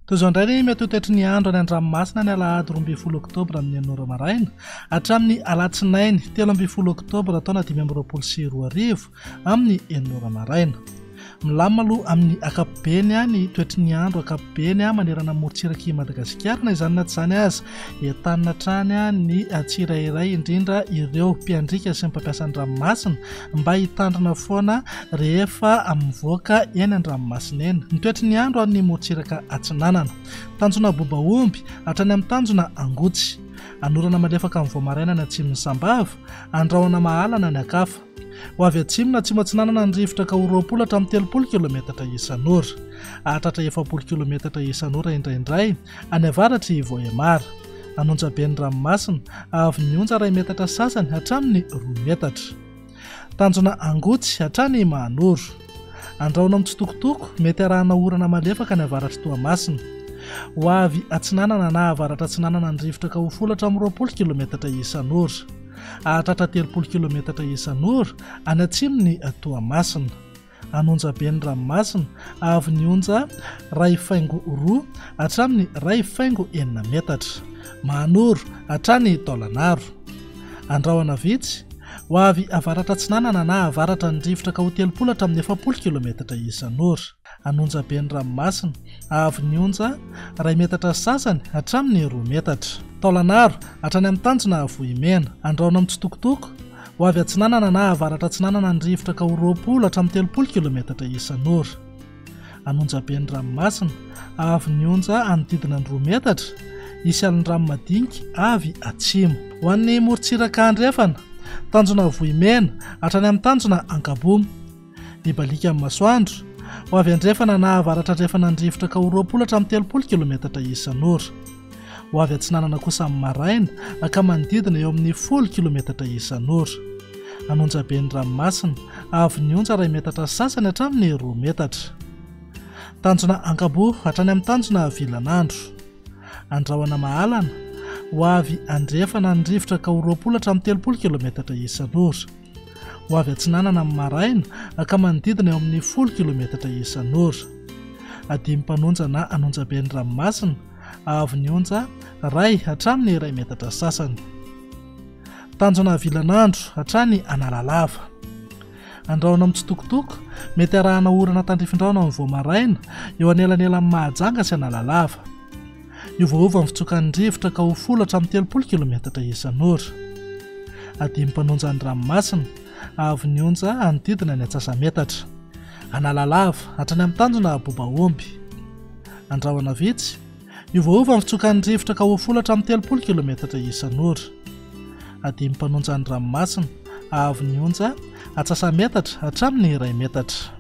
Toy indray ny mety toetry ny andro any an-dranomasina ny alahady 12 Octobre amin'ny 9 maraina hatramin'ny alatsinainy 13 Octobre taona 2024 amin'ny 9 maraina. Milamina aloha amin'ny akapobeny ny toetry ny andro akapobeny manerana morotsiraky Madagascar na izany na tsy izany aza entanina hatrany ny tsirairay indrindra ireo mpiandrika sy mpampiasa an-dranomasina mba hitandrina foana rehefa mivoaka eny an-dranomasina eny. Ny toetry ny andro ny morotsiraka atsinanana tanjona bobaomby hatrany amin'ny tanjona angotsy anorana malefaka amin'ny voamaraina ny atsimon'ny sambava andrahoana mahalana ny akafa ho avy atsimo na atsimo atsinanana ny rivotra ka 20 hatramin'ny 30 kilometatra isan'ora hahatratra 70 kilometatra isan'ora indraindray any avaratra Voemara anonja be ny ranomasina avy nionja 2 metatra sasany hatramin'ny 2 metatra tanjona angotsy hatrany Mahanoro andrahoana mitsitokotoko mety arahana orana malefaka ny avaratra Toamasina ho avy atsinanana na avaratra atsinanana ny rivotra ka 10 hatramin'ny 20 kilometatra isan'ora hahatratra 30 kilometatra isan'ora any atsimony Toamasina anonja be ny ranomasina avy nionja 2.2 hatramin'ny 2.9 metatra Mahanoro hatrany Taolanaro andrahoana vitsy ho avy avaratra atsinanana na avaratra ny rivotra ka 30 hatramin'ny 70 kilometatra isan'ora anonja be ny ranomasina avy nionja 2 metatra sasany hatramin'ny 2 metatra Taolanaro hatrany amin'ny tanjona Vohimena andrahoana mitsitokotoko ho avy atsinanana na avaratra atsinanana ny rivotra ka 20 hatramin'ny 30 kilometatra isan'ora anonja be ny ranomasina avy nionja anodidina ny 2 metatra isy aliny rano madinika avy atsimo ho an'ny morotsiraka andrefana tanjona Vohimena hatrany amin'ny tanjona Ankabomo Ibalika amin'ny masoandro ho avy andrefana na avaratra andrefana ny rivotra ka 20 hatramin'ny 30 kilometatra isan'ora ho avy atsinanana kosa amin'ny maraina ka manodidina eo amin'ny 10 kilometatra isan'ora anonja be ny ranomasina avy nionja 2 metatra sasany hatramin'ny 2 metatra tanjona Ankabo hatrany amin'ny tanjona Vilanandro andrahoana mahalana ho avy andrefana ny rivotra ka 20 hatramin'ny 30 kilometatra isan'ora ho avy atsinanana amin'ny maraina ka manodidina eo amin'ny 10 kilometatra isan'ora adimy mpanonja na anonja be ny ranomasina avy nionja 2 hatramin'ny 2 metatra sasany tanjona Vilanandro hatrany Analalava andrahoana mitsitokotoko mety arahana orana tandrifindraona amin'ny voamaraina eo anelanelan'ny Mahajanga sy Analalava iovaova amin'ny fitsokan'ny rivotra ka 10 hatramin'ny 30 kilometatra isan'ora adimy mpanonja ny ranomasina avy nionja anodidina ny Antsasametatra Analalava hatrany amin'ny tanjona Bobaomby andrahoana vitsy iovaova amin'ny fitsokan'ny rivotra ka 10 hatramin'ny 30 kilometatra isan'ora adimy mpanonja ny ranomasina avy nionja Antsasametatra hatramin'ny 2 metatra